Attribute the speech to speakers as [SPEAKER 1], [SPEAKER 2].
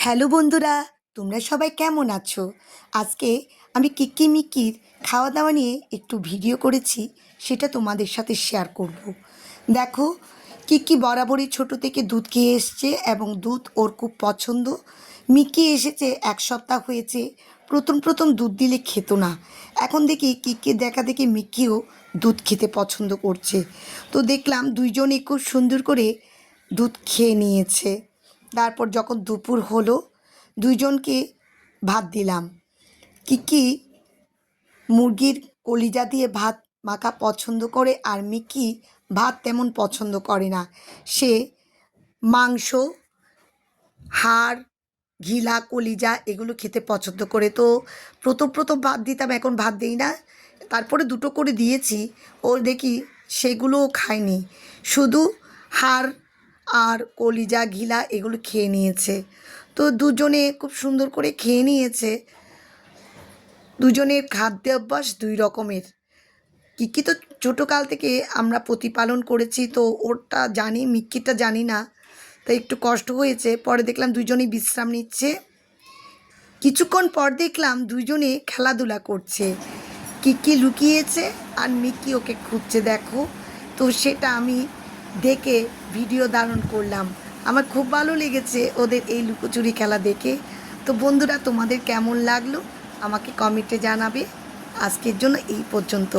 [SPEAKER 1] Hello বন্ধুরা, তোমরা সবাই কেমন আছো? আজকে আমি কিক্কি মিক্কির খাওয়া দাওয়া নিয়ে একটু ভিডিও করেছি, সেটা তোমাদের সাথে শেয়ার করব। দেখো, কিক্কি বরাবরই ছোট থেকে দুধ খেয়ে এসছে এবং দুধ ওর খুব পছন্দ। মিক্কি এসেছে 1 সপ্তাহ হয়েছে। প্রথম প্রথম দুধ দিলে খেত না, এখন দেখি কিক্কির দেখা দেখি মিক্কিও দুধ খেতে পছন্দ করছে। তো দেখলাম দুইজনে খুব সুন্দর করে দুধ খেয়ে নিয়েছে। তারপর যখন দুপুর হলো, দুইজনকে ভাত দিলাম। কিকি মুরগির কলিজা দিয়ে ভাত মাখা পছন্দ করে, আর মিকি ভাত তেমন পছন্দ করে না। সে মাংস, হাড়, ঘিলা, কলিজা এগুলো খেতে পছন্দ করে। তো প্রথম প্রথম ভাত দিতাম, এখন ভাত দিই না। তারপরে দুটো করে দিয়েছি, ওর দেখি সেগুলোও খায়নি, শুধু হাড় আর কলিজা, ঘিলা এগুলো খেয়ে নিয়েছে। তো দুজনে খুব সুন্দর করে খেয়ে নিয়েছে। দুজনের খাদ্য অভ্যাস দুই রকমের। কিকি তো ছোটোকাল থেকে আমরা প্রতিপালন করেছি, তো ওরটা জানি, মিক্কিটা জানি না, তাই একটু কষ্ট হয়েছে। পরে দেখলাম দুজনেই বিশ্রাম নিচ্ছে। কিছুক্ষণ পর দেখলাম দুজনে খেলাধুলা করছে। কিকি লুকিয়েছে আর মিক্কি ওকে খুঁজছে, দেখো। তো সেটা আমি দেখে ভিডিও ধারণ করলাম। আমার খুব ভালো লেগেছে ওদের এই লুকোচুরি খেলা দেখে। তো বন্ধুরা, তোমাদের কেমন লাগলো আমাকে কমেন্টে জানাবে। আজকের জন্য এই পর্যন্ত।